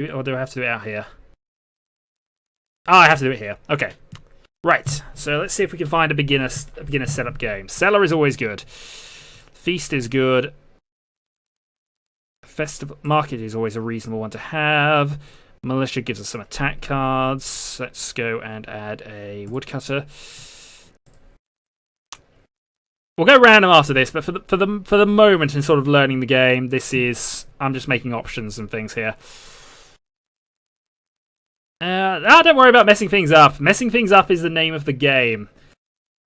Or do I have to do it out here? Oh, I have to do it here. Okay. Right. So let's see if we can find a beginner setup game. Cellar is always good. Feast is good. Festival Market is always a reasonable one to have. Militia gives us some attack cards. Let's go and add a woodcutter. We'll go random after this, but for the moment in sort of learning the game, I'm just making options and things here. Don't worry about messing things up. Messing things up is the name of the game.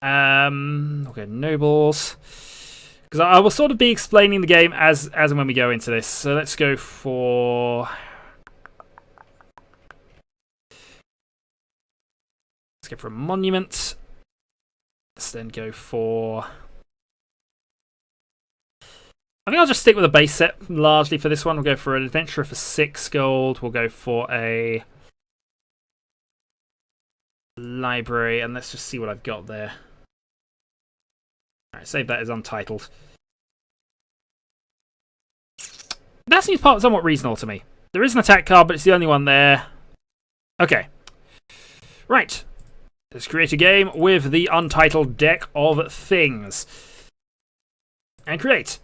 Okay, nobles. Because I will sort of be explaining the game as and when we go into this. So let's go for... Let's go for a monument. Let's then go for... I think I'll just stick with a base set largely for this one. We'll go for an adventurer for 6 gold. We'll go for a library, and let's just see what I've got there. Alright, save that as untitled. That seems somewhat reasonable to me. There is an attack card, but it's the only one there. Okay. Right. Let's create a game with the untitled deck of things. And create.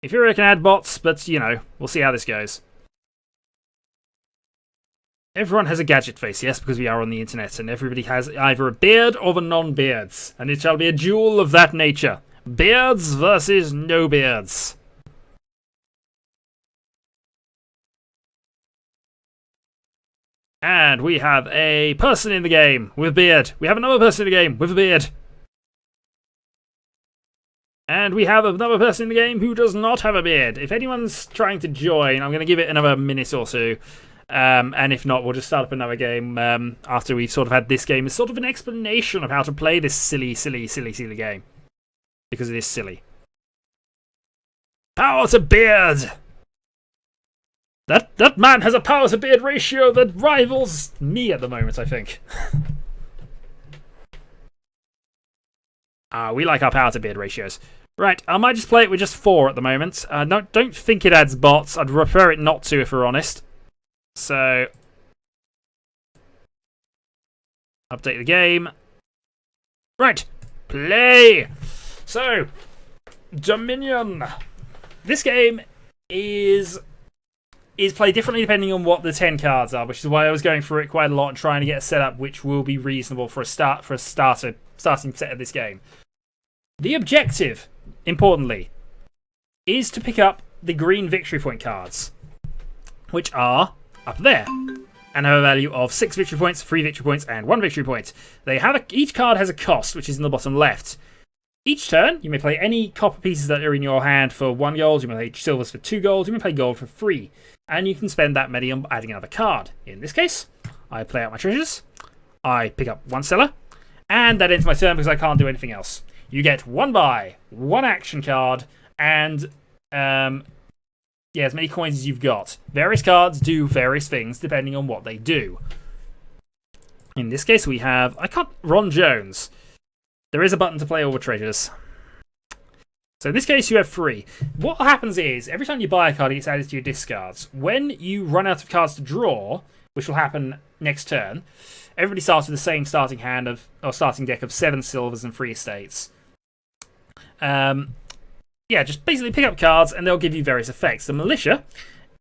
If you can add bots, but, you know, we'll see how this goes. Everyone has a gadget face, yes, because we are on the internet, and everybody has either a beard or the non-beards, and it shall be a duel of that nature. Beards versus no beards. And we have a person in the game with a beard. We have another person in the game with a beard. And we have another person in the game who does not have a beard. If anyone's trying to join, I'm going to give it another minute or two. And if not, we'll just start up another game after we've sort of had this game as sort of an explanation of how to play this silly game. Because it is silly. Power to beard! That man has a power to beard ratio that rivals me at the moment, I think. We like our power to beard ratios. Right, I might just play it with just 4 at the moment. Don't think it adds bots. I'd prefer it not to, if we're honest. So, update the game. Right, play! So, Dominion. This game is played differently depending on what the 10 cards are, which is why I was going through it quite a lot and trying to get a setup which will be reasonable for a starting set of this game. The objective, importantly, is to pick up the green victory point cards, which are up there, and have a value of 6 victory points, 3 victory points, and 1 victory point. Each card has a cost, which is in the bottom left. Each turn, you may play any copper pieces that are in your hand for 1 gold, you may play silvers for 2 gold, you may play gold for 3, and you can spend that many on adding another card. In this case, I play out my treasures, I pick up 1 cellar, and that ends my turn because I can't do anything else. You get 1 buy, 1 action card, and as many coins as you've got. Various cards do various things depending on what they do. In this case, we have Ron Jones. There is a button to play all the treasures. So in this case, you have 3. What happens is, every time you buy a card, it gets added to your discards. When you run out of cards to draw, which will happen next turn, everybody starts with the same starting starting deck of 7 silvers and 3 estates. Just basically pick up cards and they'll give you various effects. The militia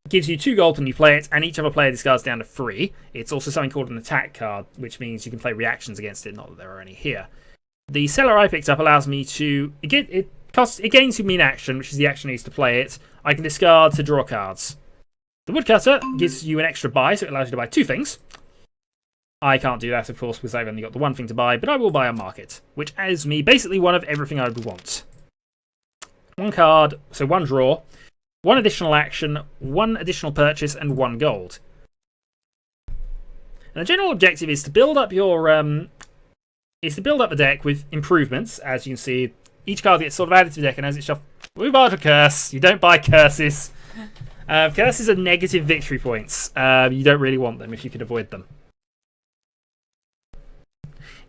gives you 2 gold when you play it, and each other player discards down to 3. It's also something called an attack card, which means you can play reactions against it, not that there are any here. The cellar I picked up allows me to... It gains me an action, which is the action I use to play it. I can discard to draw cards. The woodcutter gives you an extra buy, so it allows you to buy 2 things. I can't do that, of course, because I've only got the 1 thing to buy, but I will buy a market, which adds me basically one of everything I would want. 1 card, so 1 draw, 1 additional action, 1 additional purchase, and 1 gold. And the general objective is to build up your the deck with improvements. As you can see, each card gets sort of added to the deck, and as it's shuffled, we buy a curse. You don't buy curses. Curses are negative victory points. You don't really want them if you can avoid them.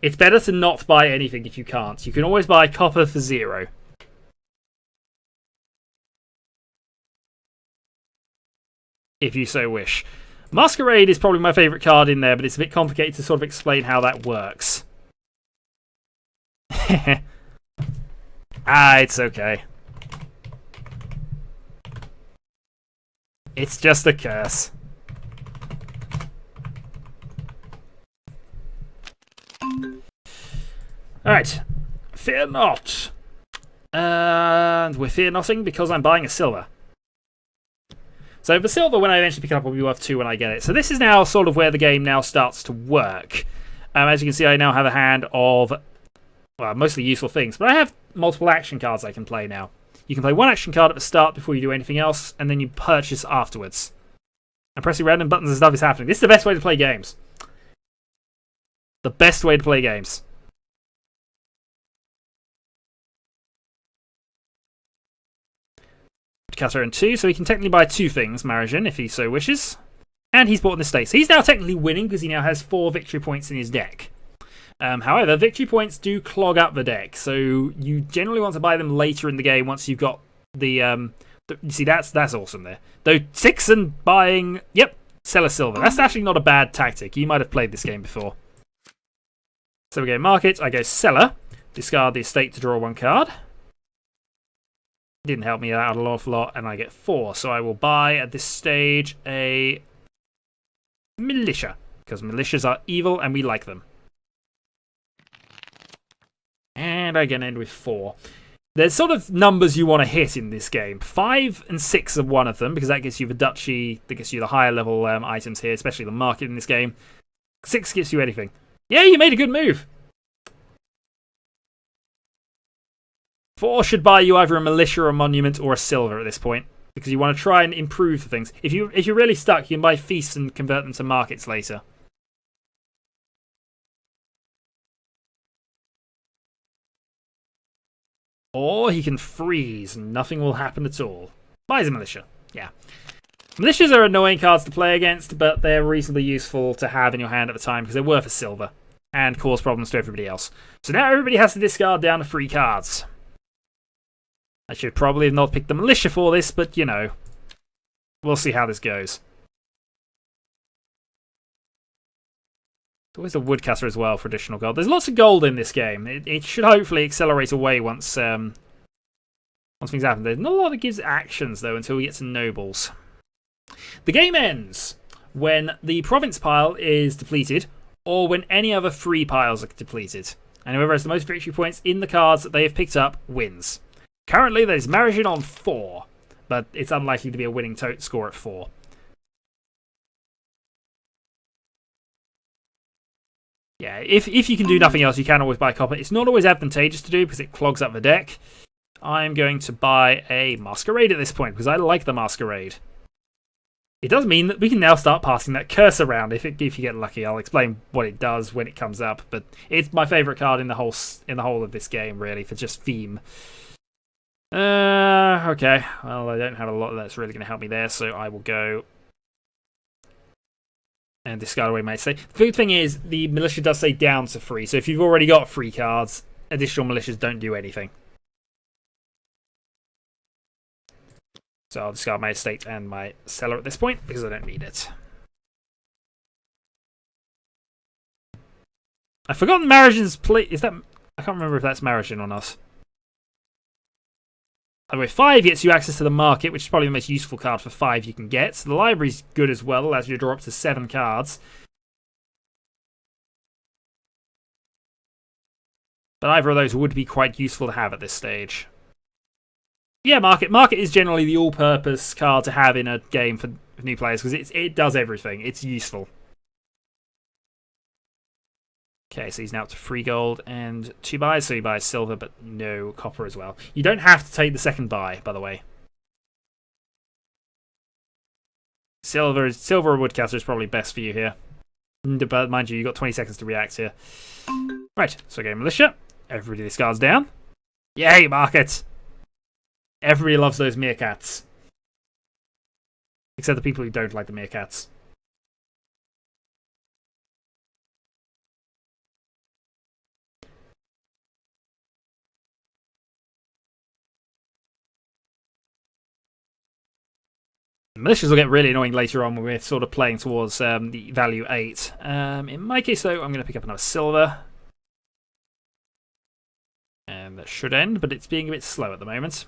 It's better to not buy anything if you can't. You can always buy copper for 0. if you so wish. Masquerade is probably my favourite card in there, but it's a bit complicated to sort of explain how that works. It's okay. It's just a curse. Alright. Fear not. And we're fear nothing because I'm buying a silver. So the silver, when I eventually pick it up, will be worth 2 when I get it. So this is now sort of where the game now starts to work. As you can see, I now have a hand of, well, mostly useful things. But I have multiple action cards I can play now. You can play one action card at the start before you do anything else, and then you purchase afterwards. And pressing random buttons and stuff is happening. This is the best way to play games. The best way to play games. Cutter and 2, so he can technically buy 2 things, Marajin, if he so wishes. And he's bought an estate. So he's now technically winning because he now has 4 victory points in his deck. However, victory points do clog up the deck, so you generally want to buy them later in the game once you've got the you see, that's awesome there. Though 6 and buying, yep, sell a silver. That's actually not a bad tactic. You might have played this game before. So we go market, I go seller, discard the estate to draw 1 card. Didn't help me out an awful lot, and I get 4. So I will buy, at this stage, a militia. Because militias are evil, and we like them. And I can end with 4. There's sort of numbers you want to hit in this game. 5 and 6 are one of them, because that gives you the duchy, that gives you the higher level items here, especially the market in this game. 6 gives you anything. Yeah, you made a good move. 4 should buy you either a militia, or a monument, or a silver at this point, because you want to try and improve things. If you're really stuck, you can buy feasts and convert them to markets later. Or he can freeze and nothing will happen at all. Buys a militia. Yeah. Militias are annoying cards to play against, but they're reasonably useful to have in your hand at the time because they're worth a silver and cause problems to everybody else. So now everybody has to discard down to 3 cards. I should probably have not picked the militia for this, but you know, we'll see how this goes. There's always a woodcutter as well for additional gold. There's lots of gold in this game. It should hopefully accelerate away once things happen. There's not a lot that gives actions though until we get to nobles. The game ends when the province pile is depleted, or when any other 3 piles are depleted. And whoever has the most victory points in the cards that they have picked up wins. Currently, there's Marajin on 4, but it's unlikely to be a winning score at 4. Yeah, if you can do nothing else, you can always buy copper. It's not always advantageous to do because it clogs up the deck. I'm going to buy a Masquerade at this point because I like the Masquerade. It does mean that we can now start passing that curse around if you get lucky. I'll explain what it does when it comes up, but it's my favourite card in the whole of this game, really, for just theme. Okay. Well, I don't have a lot that's really going to help me there, so I will go and discard away my estate. The good thing is, the militia does say down to 3, so if you've already got 3 cards, additional militias don't do anything. So I'll discard my estate and my cellar at this point, because I don't need it. I've forgotten Marajin's play. Is that... I can't remember if that's Marajin or not. Anyway, 5 gets you access to the market, which is probably the most useful card for 5 you can get. So the library's good as well, allows you to draw up to 7 cards. But either of those would be quite useful to have at this stage. Yeah, market. Market is generally the all-purpose card to have in a game for new players, because it does everything. It's useful. Okay, so he's now up to 3 gold and 2 buys, so he buys silver, but no copper as well. You don't have to take the second buy, by the way. Silver or woodcutter is probably best for you here. But mind you, you've got 20 seconds to react here. Right, so game militia. Everybody discards down. Yay, market! Everybody loves those meerkats. Except the people who don't like the meerkats. Militias will get really annoying later on when we're sort of playing towards the value 8. In my case, though, I'm going to pick up another silver. And that should end, but it's being a bit slow at the moment.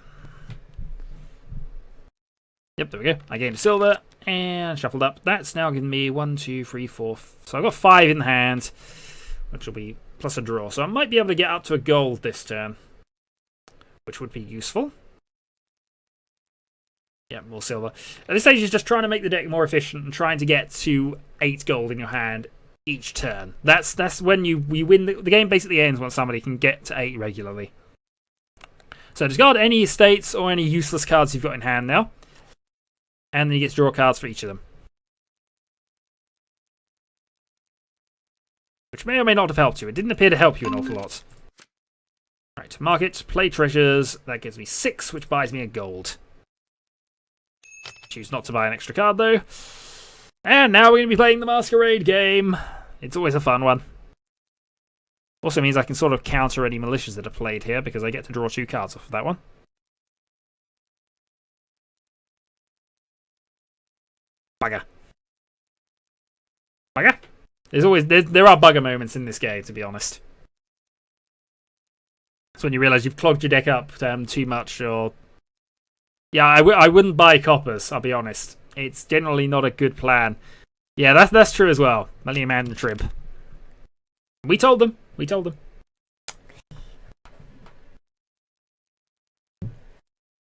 Yep, there we go. I gained a silver and shuffled up. That's now giving me 1, 2, 3, 4. So I've got 5 in the hand, which will be plus a draw. So I might be able to get up to a gold this turn, which would be useful. Yeah, more silver. At this stage, is just trying to make the deck more efficient and trying to get to 8 gold in your hand each turn. That's when you win. The game basically ends when somebody can get to 8 regularly. So discard any estates or any useless cards you've got in hand now. And then you get to draw cards for each of them. Which may or may not have helped you. It didn't appear to help you an awful lot. Right, market, play treasures. That gives me 6, which buys me a gold. Choose not to buy an extra card, though. And now we're going to be playing the Masquerade game. It's always a fun one. Also means I can sort of counter any militias that are played here, because I get to draw 2 cards off of that one. Bugger. Bugger? There are bugger moments in this game, to be honest. It's when you realise you've clogged your deck up too much, or... Yeah, I wouldn't buy coppers, I'll be honest. It's generally not a good plan. Yeah, that's true as well. Millennium Man and Trib. We told them. We told them.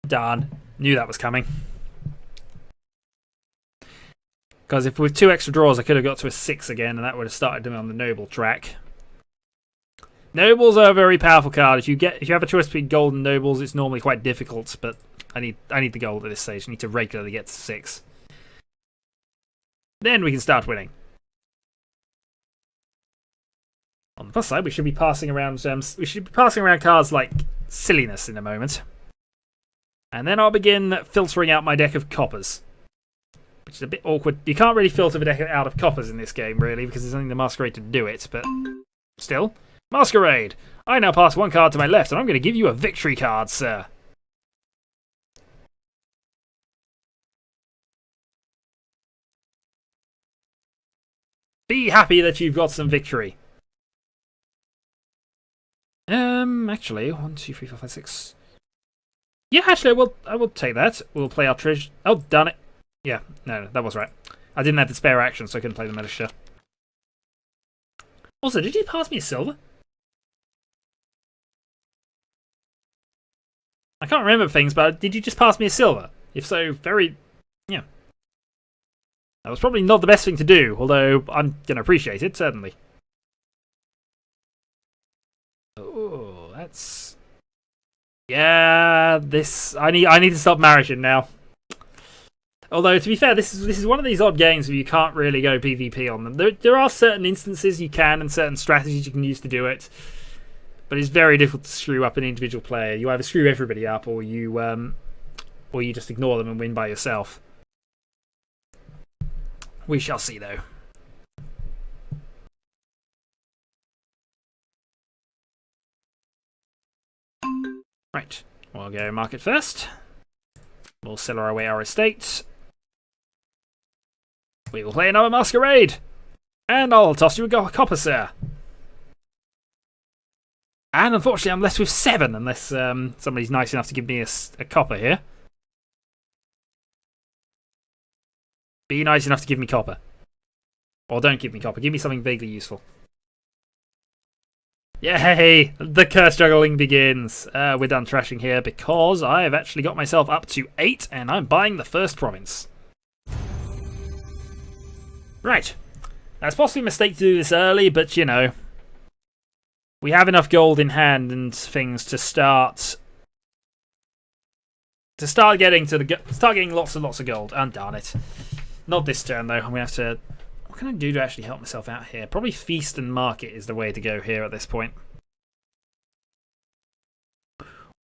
Darn. Knew that was coming. Because if with 2 extra draws, I could have got to a 6 again, and that would have started me on the Noble track. Nobles are a very powerful card. If you have a choice between gold and nobles, it's normally quite difficult, but I need the gold at this stage. I need to regularly get to 6. Then we can start winning. On the plus side, we should be passing around cards like Silliness in a moment. And then I'll begin filtering out my deck of coppers. Which is a bit awkward. You can't really filter the deck out of coppers in this game, really, because there's only the Masquerade to do it, but still. Masquerade! I now pass 1 card to my left, and I'm going to give you a victory card, sir. Be happy that you've got some victory. Actually, 1, 2, 3, 4, 5, 6. Yeah, actually, I will take that. We'll play our treasure. Oh, darn it. Yeah, no, that was right. I didn't have the spare action, so I couldn't play the militia. Also, did you pass me a silver? I can't remember things, but did you just pass me a silver? If so, yeah. That was probably not the best thing to do, although I'm going to appreciate it, certainly. Oh, that's... Yeah, I need to stop marriaging now. Although, to be fair, this is one of these odd games where you can't really go PvP on them. There are certain instances you can and certain strategies you can use to do it. But it's very difficult to screw up an individual player. You either screw everybody up or you just ignore them and win by yourself. We shall see, though. Right. We'll go market first. We'll sell away our estate. We will play another Masquerade. And I'll toss you a copper, sir. And unfortunately, I'm left with 7, unless somebody's nice enough to give me a copper here. Be nice enough to give me copper. Or don't give me copper. Give me something vaguely useful. Yay! The curse juggling begins. We're done trashing here because I have actually got myself up to 8 and I'm buying the first province. Right. That's possibly a mistake to do this early, but you know. We have enough gold in hand and things to start getting lots and lots of gold. And darn it. Not this turn, though. I'm going to have to... What can I do to actually help myself out here? Probably feast and market is the way to go here at this point.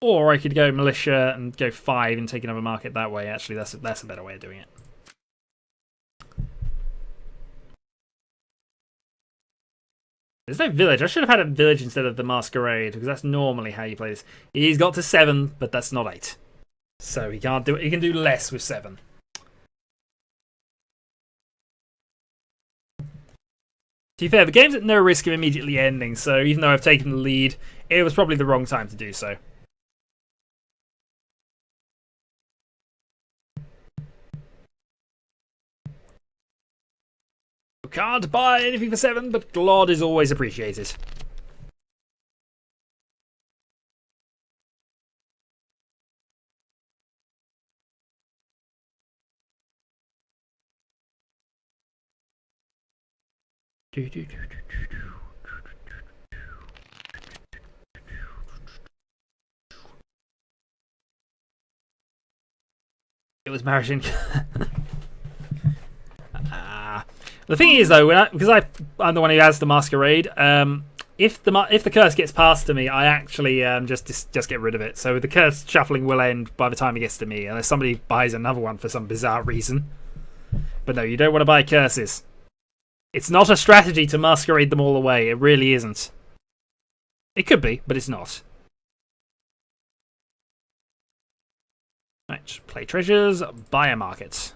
Or I could go militia and go 5 and take another market that way. Actually, that's a better way of doing it. There's no village. I should have had a village instead of the Masquerade, because that's normally how you play this. He's got to 7, but that's not 8. So he can't do it. He can do less with 7. To be fair, the game's at no risk of immediately ending, so even though I've taken the lead, it was probably the wrong time to do so. Can't buy anything for 7, but Glod is always appreciated. It was Marishin. The thing is, though, because I'm the one who has the masquerade, if the curse gets passed to me, I actually just get rid of it. So the curse shuffling will end by the time it gets to me, unless somebody buys another one for some bizarre reason. But no, you don't want to buy curses. It's not a strategy to masquerade them all away. It really isn't. It could be, but it's not. Right, play treasures, buy a market.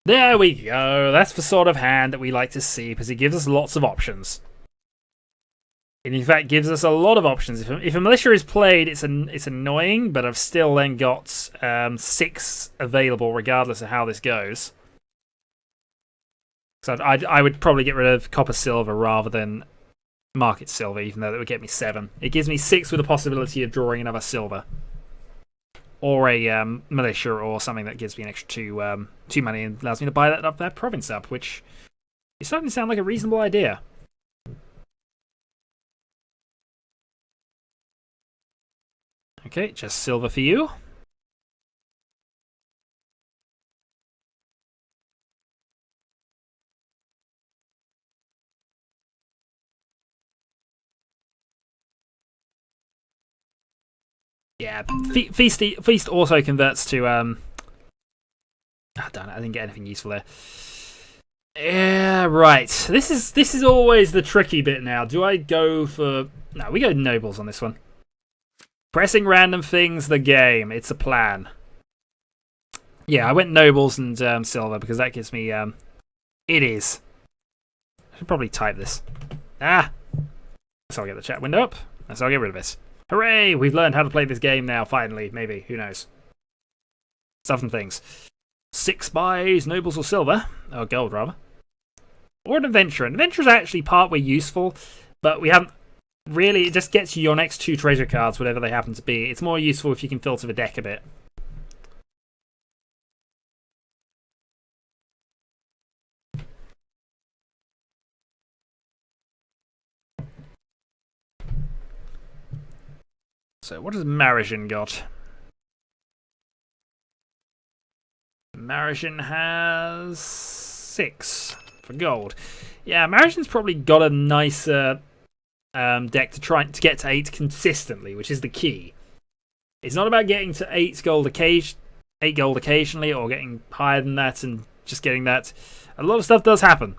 There we go. That's the sort of hand that we like to see because it gives us lots of options. It in fact gives us a lot of options. If a militia is played, it's annoying, but I've still then got 6 available regardless of how this goes. So I would probably get rid of copper silver rather than market silver, even though that would get me 7. It gives me 6 with the possibility of drawing another silver. Or a militia or something that gives me an extra 2 money and allows me to buy that province up, which is starting to sound like a reasonable idea. Okay, just silver for you. Yeah, Feast also converts to damn it, I didn't get anything useful there. Yeah, right. This is always the tricky bit now. Do I go for... No, we go nobles on this one. Pressing random things, the game. It's a plan. Yeah, I went nobles and silver because that gives me... It is. I should probably type this. So I'll get the chat window up. So I'll get rid of it. Hooray! We've learned how to play this game now, finally. Maybe. Who knows? Stuff and things. 6 buys, nobles or silver. Or gold, rather. Or an adventure. An adventure is actually partway useful, but we haven't... Really, it just gets you your next 2 treasure cards, whatever they happen to be. It's more useful if you can filter the deck a bit. So, what has Marishin got? Marishin has 6 for gold. Yeah, Marishin's probably got a nicer deck to try to get to 8 consistently, which is the key. It's not about getting to 8 gold occasionally, or getting higher than that and just getting that. A lot of stuff does happen.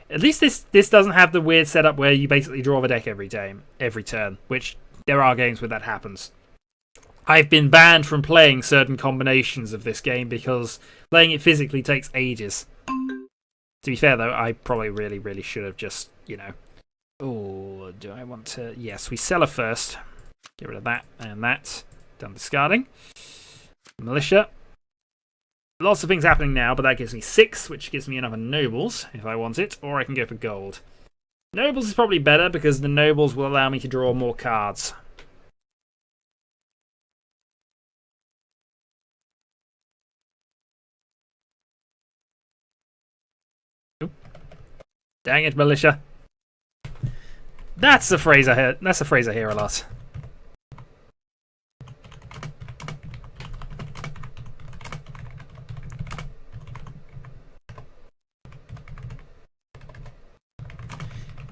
At least this doesn't have the weird setup where you basically draw the deck every turn, which there are games where that happens. I've been banned from playing certain combinations of this game because playing it physically takes ages. To be fair, though, I probably really should have just, you know... Oh, do I want to... Yes, we sell her first. Get rid of that and that. Done discarding. Militia. Lots of things happening now, but that gives me 6, which gives me another nobles, if I want it, or I can go for gold. Nobles is probably better, because the nobles will allow me to draw more cards. Oop. Dang it, militia. That's a phrase I hear. That's a phrase I hear a lot.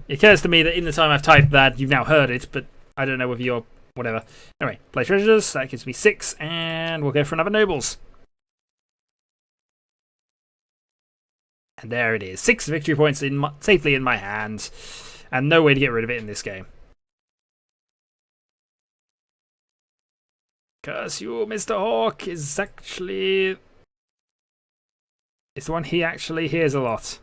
It occurs to me that in the time I've typed that, you've now heard it, but I don't know whether you're... whatever. Anyway, play treasures. That gives me 6, and we'll go for another nobles. And there it is. 6 victory points safely in my hand, and no way to get rid of it in this game. Curse you, Mr. Hawk, is actually... It's the one he actually hears a lot.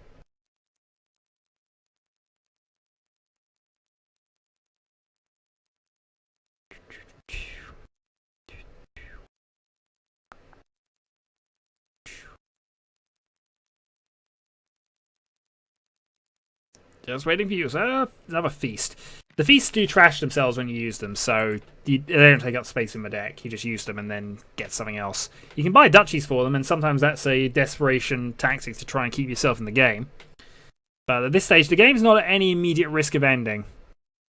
Just waiting for you, sir. Another feast. The feasts do trash themselves when you use them, so they don't take up space in the deck. You just use them and then get something else. You can buy duchies for them, and sometimes that's a desperation tactic to try and keep yourself in the game. But at this stage, the game's not at any immediate risk of ending.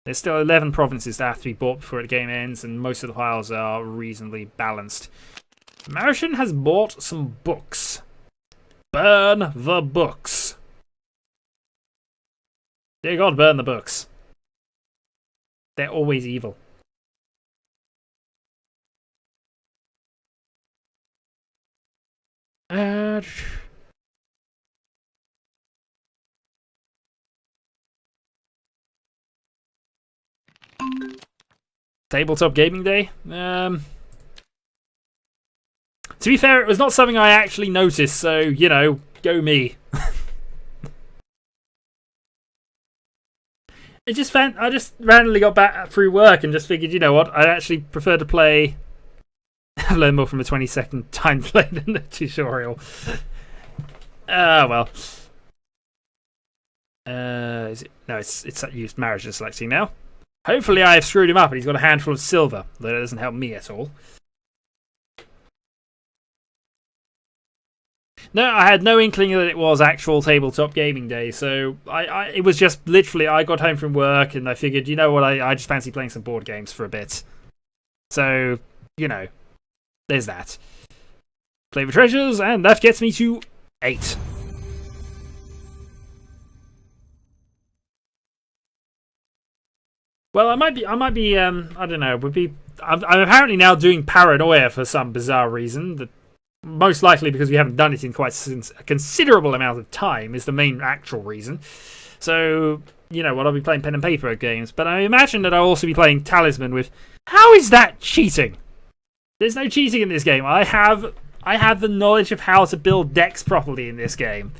There's still 11 provinces that have to be bought before the game ends, and most of the piles are reasonably balanced. Martian has bought some books. Burn the books. Dear God, burn the books. They're always evil. Tabletop Gaming Day? To be fair, it was not something I actually noticed, so, you know, go me. I just randomly got back through work and just figured, you know what, I'd actually prefer to play. I've learned more from a 20-second time delay than the tutorial. Well. Is it? No, it's used marriage and selecting now. Hopefully I have screwed him up and he's got a handful of silver, though that doesn't help me at all. No, I had no inkling that it was actual tabletop gaming day, so it was just literally I got home from work and I figured, you know what, I just fancy playing some board games for a bit. So, you know, there's that. Play the treasures, and that gets me to 8. Well, I might be, I don't know, I'm apparently now doing paranoia for some bizarre reason that. Most likely because we haven't done it in quite a considerable amount of time is the main actual reason. So, you know what, I'll be playing pen and paper games, but I imagine that I'll also be playing Talisman with... How is that cheating? There's no cheating in this game. I have the knowledge of how to build decks properly in this game.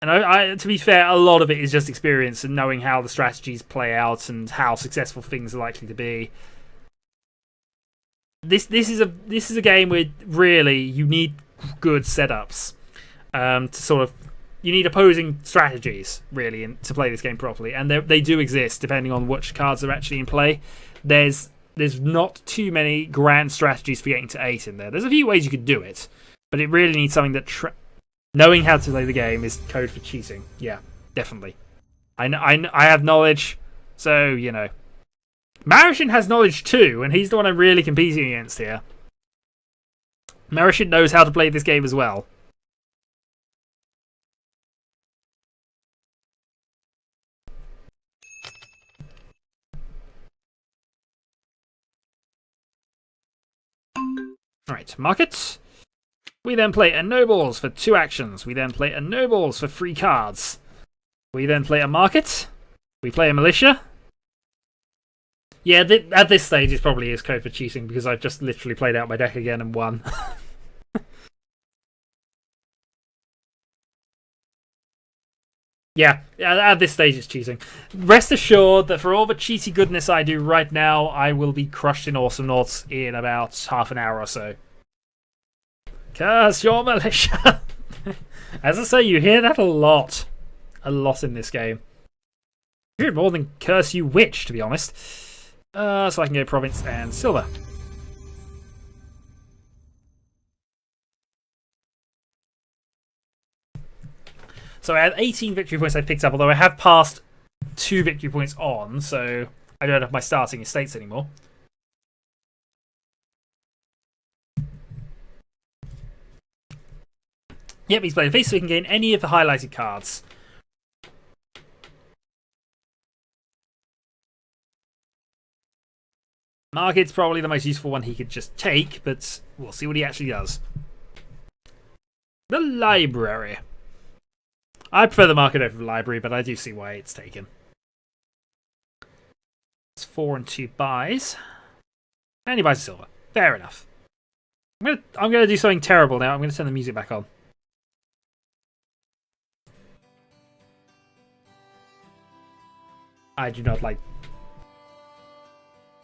And to be fair, a lot of it is just experience and knowing how the strategies play out and how successful things are likely to be. This is a game where really you need good setups to sort of you need opposing strategies really to play this game properly, and they do exist depending on which cards are actually in play. There's not too many grand strategies for getting to 8 in there. There's a few ways you could do it, but it really needs something that knowing how to play the game is code for cheating. Yeah, definitely. I have knowledge, so you know. Marishan has knowledge too, and he's the one I'm really competing against here. Marishan knows how to play this game as well. Alright, market. We then play a nobles for 2 actions. We then play a nobles for 3 cards. We then play a market. We play a militia. Yeah, at this stage it probably is code for cheating because I've just literally played out my deck again and won. Yeah, at this stage it's cheating. Rest assured that for all the cheaty goodness I do right now, I will be crushed in Awesome Noughts in about half an hour or so. Curse your militia! As I say, you hear that a lot. A lot in this game. You hear it more than curse you witch, to be honest. So I can go province and silver. So I had 18 victory points I picked up, although I have passed 2 victory points on, so I don't have my starting estates anymore. Yep, he's playing face, so he can gain any of the highlighted cards. Market's probably the most useful one he could just take, but we'll see what he actually does. The library. I prefer the market over the library, but I do see why it's taken. It's 4 and 2 buys. And he buys a silver. Fair enough. I'm gonna do something terrible now. I'm gonna turn the music back on. I do not like...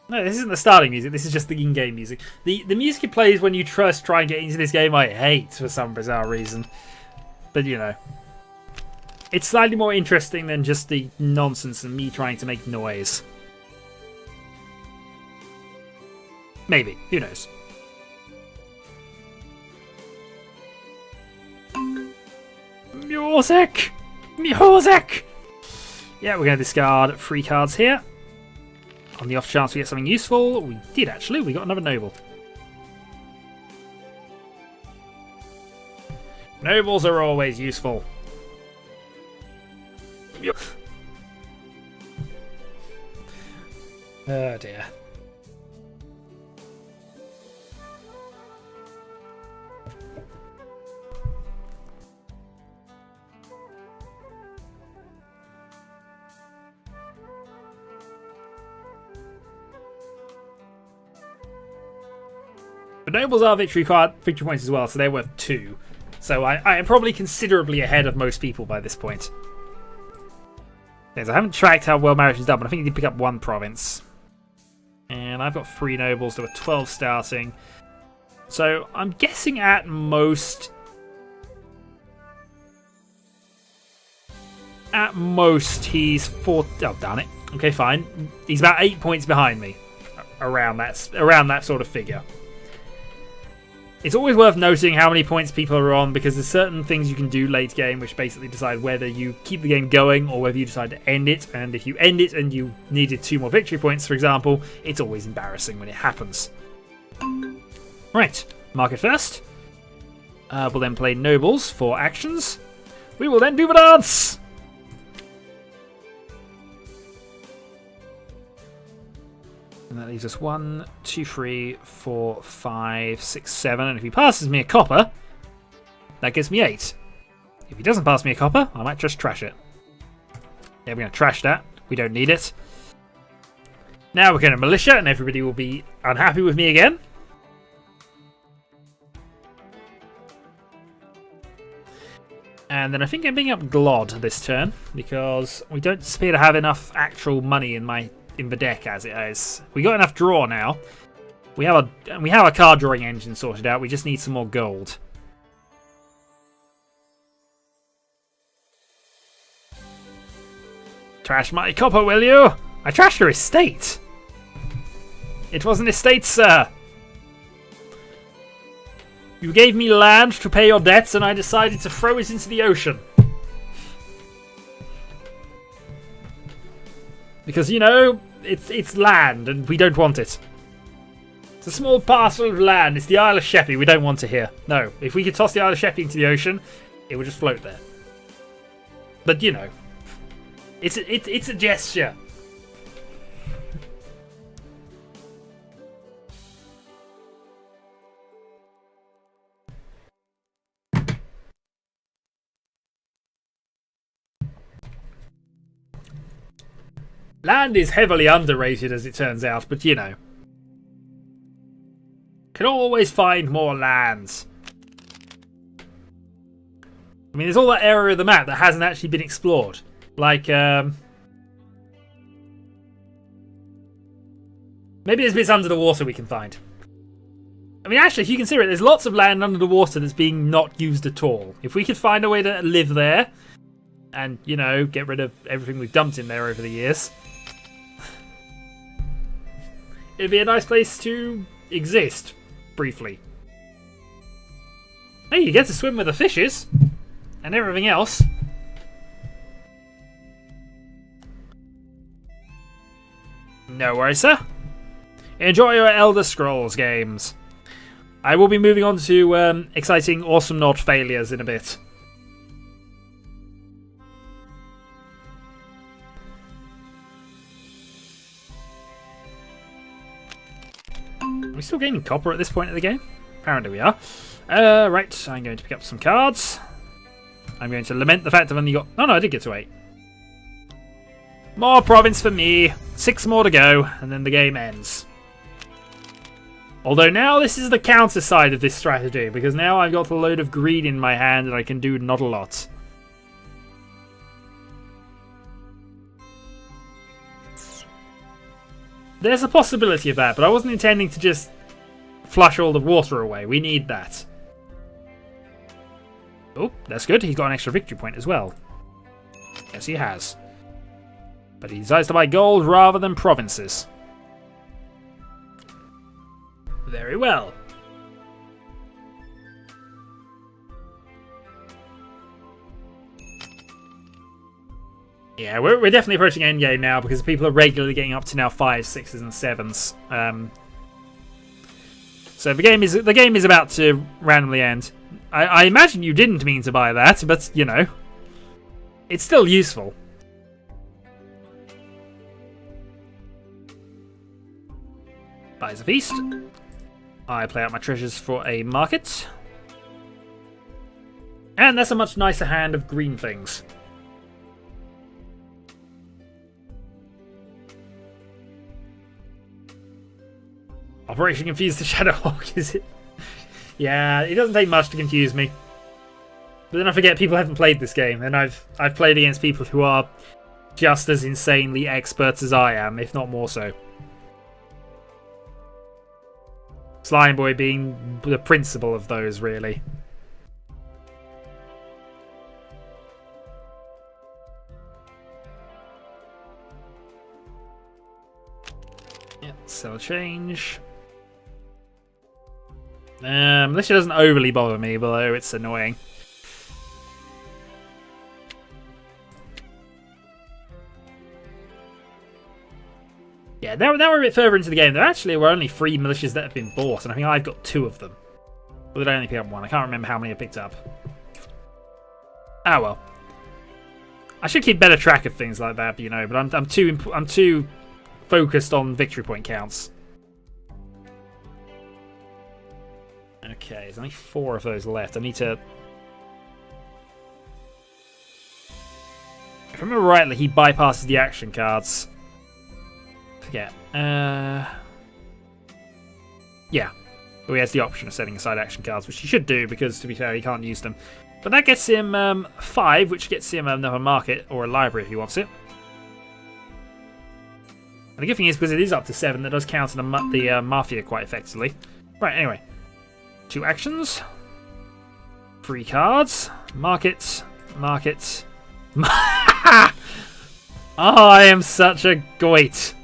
No, this isn't the starting music. This is just the in-game music. The music it plays when you first try and get into this game, I hate for some bizarre reason. But, you know. It's slightly more interesting than just the nonsense and me trying to make noise. Maybe. Who knows? Music! Music! Yeah, we're going to discard 3 cards here. On the off chance we get something useful. We did actually. We got another noble. Nobles are always useful. Oh dear. But nobles are victory points as well, so they're worth 2. So I am probably considerably ahead of most people by this point. Yes, I haven't tracked how well marriage is done, but I think you did pick up 1 province. And I've got 3 nobles. There were 12 starting. So I'm guessing at most... At most he's 4... Oh, darn it. Okay, fine. He's about 8 points behind me. Around that sort of figure. It's always worth noting how many points people are on, because there's certain things you can do late game which basically decide whether you keep the game going or whether you decide to end it. And if you end it and you needed 2 more victory points, for example, it's always embarrassing when it happens. Right, mark it first. We'll then play nobles for actions. We will then do the dance! And that leaves us 1, 2, 3, 4, 5, 6, 7. And if he passes me a copper, that gives me 8. If he doesn't pass me a copper, I might just trash it. Yeah, we're going to trash that. We don't need it. Now we're going to militia, and everybody will be unhappy with me again. And then I think I'm bringing up Glod this turn, because we don't appear to have enough actual money in the deck as it is. We got enough draw now. We have a card drawing engine sorted out. We just need some more gold. Trash my copper, will you? I trashed your estate. It was an estate, sir. You gave me land to pay your debts, and I decided to throw it into the ocean. Because, you know, it's land, and we don't want it. It's a small parcel of land. It's the Isle of Sheppey. We don't want it here. No. If we could toss the Isle of Sheppey into the ocean, it would just float there. But, you know, it's a gesture. Land is heavily underrated, as it turns out, but you know. Can always find more lands. I mean, there's all that area of the map that hasn't actually been explored. Like, maybe there's bits under the water we can find. I mean, actually, if you consider it, there's lots of land under the water that's being not used at all. If we could find a way to live there, and, you know, get rid of everything we've dumped in there over the years, it'd be a nice place to exist, briefly. Hey, you get to swim with the fishes, and everything else. No worries, sir. Enjoy your Elder Scrolls games. I will be moving on to exciting Awesome Not failures in a bit. Are we still gaining copper at this point of the game? Apparently we are. Right, I'm going to pick up some cards. I'm going to lament the fact I've only got... Oh no, I did get to 8. More province for me. 6 more to go, and then the game ends. Although now this is the counter side of this strategy, because now I've got a load of greed in my hand and I can do not a lot. There's a possibility of that, but I wasn't intending to just flush all the water away. We need that. Oh, that's good. He's got an extra victory point as well. Yes, he has. But he decides to buy gold rather than provinces. Very well. Yeah, we're definitely approaching endgame now because people are regularly getting up to now 5s, 6s, and 7s. So the game is about to randomly end. I imagine you didn't mean to buy that, but you know, it's still useful. Buys a feast. I play out my treasures for a market, and that's a much nicer hand of green things. Operation Confuse the Shadowhawk, is it? Yeah, it doesn't take much to confuse me. But then I forget people haven't played this game, and I've played against people who are just as insanely expert as I am, if not more so. Slime Boy being the principal of those, really. Yep, sell change. This doesn't overly bother me, although it's annoying. Yeah, now we're a bit further into the game. There actually were only 3 militias that have been bought, and I think I've got 2 of them. Well, I only picked up 1. I can't remember how many I picked up. Ah well. I should keep better track of things like that, you know. But I'm too focused on victory point counts. Okay, there's only 4 of those left. I need to... If I remember rightly, he bypasses the action cards. Forget. Yeah. But he has the option of setting aside action cards, which he should do, because, to be fair, he can't use them. But that gets him 5, which gets him another market, or a library if he wants it. And the good thing is, because it is up to 7, that does counter the Mafia quite effectively. Right, anyway. 2 actions. 3 cards. Market. Market. Oh, I am such a goit.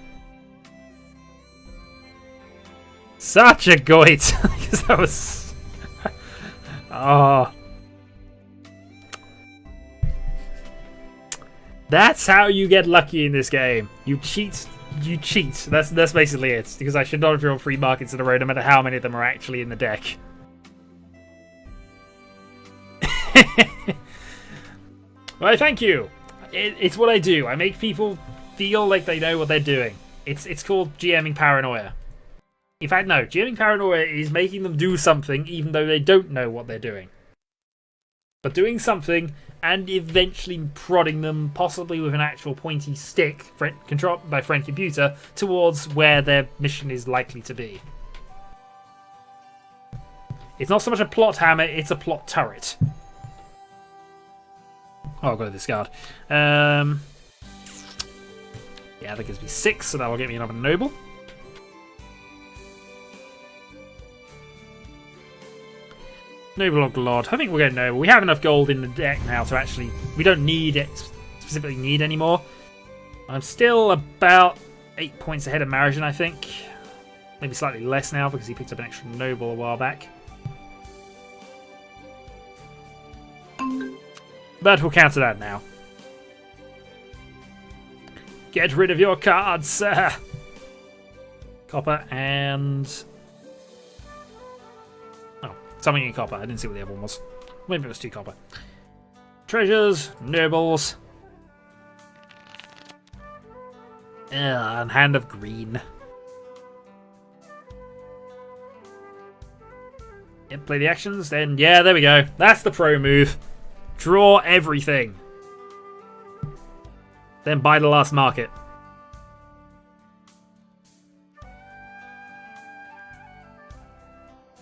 Such a goit. Because that was... Oh. That's how you get lucky in this game. You cheat. You cheat. That's basically it. Because I should not have drawn 3 markets in a row, no matter how many of them are actually in the deck. Well, thank you. It's what I do. I make people feel like they know what they're doing. It's called GMing paranoia. In fact, no. GMing paranoia is making them do something even though they don't know what they're doing. But doing something and eventually prodding them, possibly with an actual pointy stick controlled by friend computer, towards where their mission is likely to be. It's not so much a plot hammer, it's a plot turret. Oh, I've got to discard. Yeah, that gives me 6, so that will get me another noble. Noble or Glod. I think we'll get Noble. We have enough gold in the deck now to actually... We don't need it, specifically need anymore. I'm still about 8 points ahead of Marijan, I think. Maybe slightly less now because he picked up an extra Noble a while back. But we'll counter that now. Get rid of your cards, sir! Copper and... Oh, something in copper. I didn't see what the other one was. Maybe it was 2 copper. Treasures, nobles. And hand of green. Yep, play the actions, then yeah, there we go. That's the pro move. Draw everything. Then buy the last market.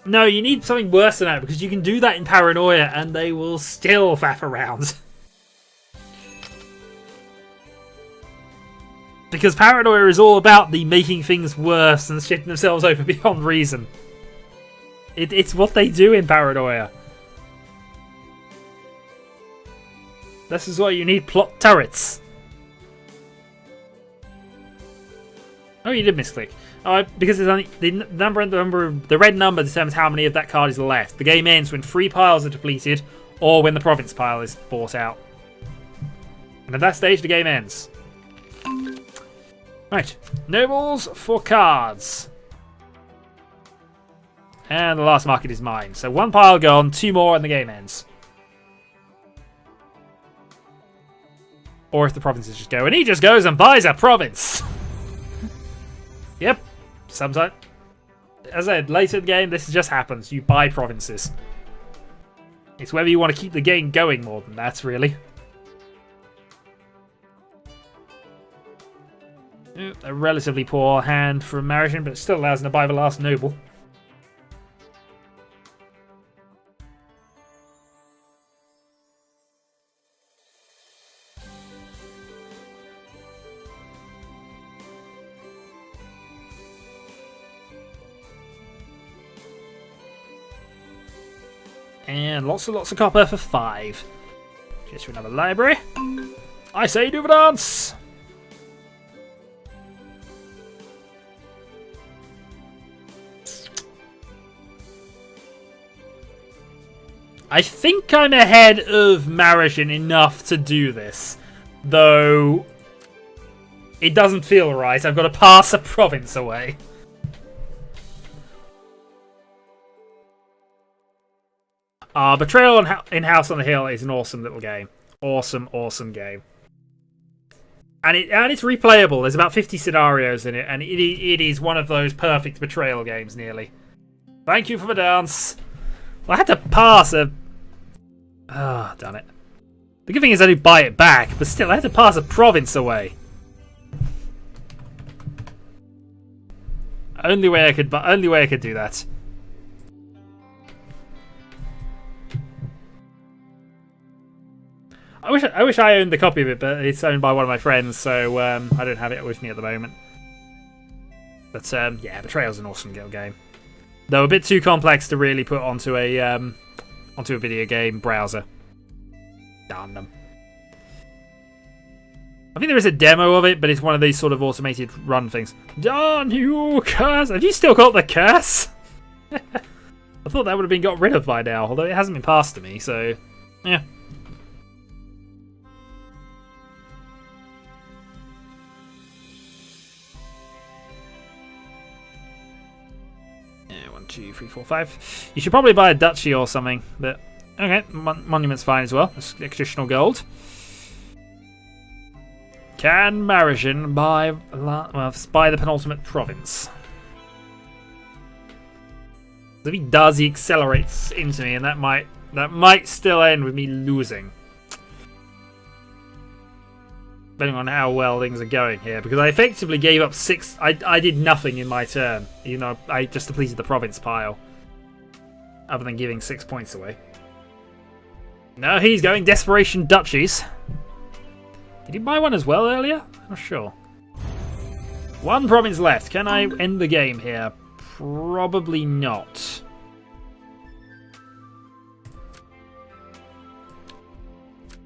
No, you need something worse than that, because you can do that in Paranoia and they will still faff around. Because Paranoia is all about the making things worse and shitting themselves over beyond reason. It's what they do in Paranoia. This is why you need plot turrets. Oh, you did misclick. Oh, because it's only the red number determines how many of that card is left. The game ends when 3 piles are depleted, or when the province pile is bought out. And at that stage, the game ends. Right, nobles for cards. And the last market is mine. So 1 pile gone, 2 more, and the game ends. Or if the provinces just go, and he just goes and buys a province. Yep, sometimes. As I said, later in the game, this just happens. You buy provinces. It's whether you want to keep the game going more than that, really. A relatively poor hand from Marishin, but it still allows him to buy the last noble. And lots of copper for 5. Just for another library. I say do the dance! I think I'm ahead of Marishin enough to do this. Though it doesn't feel right. I've got to pass a province away. Betrayal in House on the Hill is an awesome little game. Awesome game. And it's replayable. There's about 50 scenarios in it, and it is one of those perfect betrayal games, nearly. Thank you for the dance. Well, I had to pass a... Ah, damn it. The good thing is I do buy it back, but still, I had to pass a province away. Only way I could do that. I wish I owned the copy of it, but it's owned by one of my friends, so I don't have it with me at the moment. But yeah, Betrayal's an awesome little game. Though a bit too complex to really put onto a video game browser. Darn them. I think there is a demo of it, but it's one of these sort of automated run things. Darn you, curse! Have you still got the curse? I thought that would have been got rid of by now, although it hasn't been passed to me, so yeah. Yeah, 1, 2, 3, 4, 5. You should probably buy a duchy or something, but okay, monument's fine as well. That's additional gold. Can Marishin buy the penultimate province? If he does, he accelerates into me, and that might still end with me losing. Depending on how well things are going here, because I effectively gave up 6. I did nothing in my turn, even though I just depleted the province pile, other than giving 6 points away. No, he's going desperation duchies. Did he buy one as well earlier? I'm not sure. 1 province left. Can I end the game here? Probably not.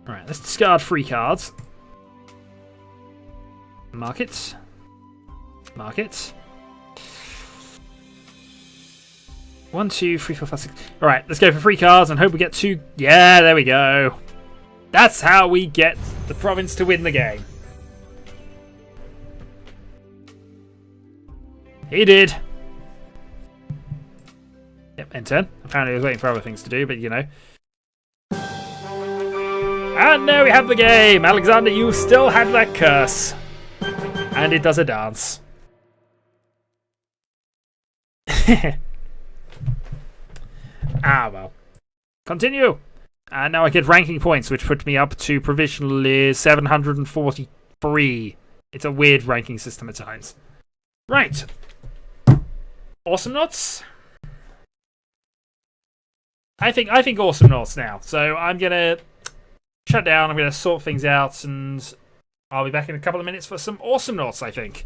Alright, let's discard 3 cards. Market. Market. 1, 2, 3, 4, 5, 6. Alright, let's go for 3 cards and hope we get 2. Yeah, there we go. That's how we get the province to win the game. He did. Yep, end turn. Apparently I was waiting for other things to do, but you know. And there we have the game. Alexander, you still had that curse. And it does a dance. Well. Continue. And now I get ranking points, which put me up to provisionally 743. It's a weird ranking system at times. Right. Awesome Knots. I think Awesome Knots now. So I'm gonna shut down. I'm gonna sort things out, and I'll be back in a couple of minutes for some Awesome Knots, I think.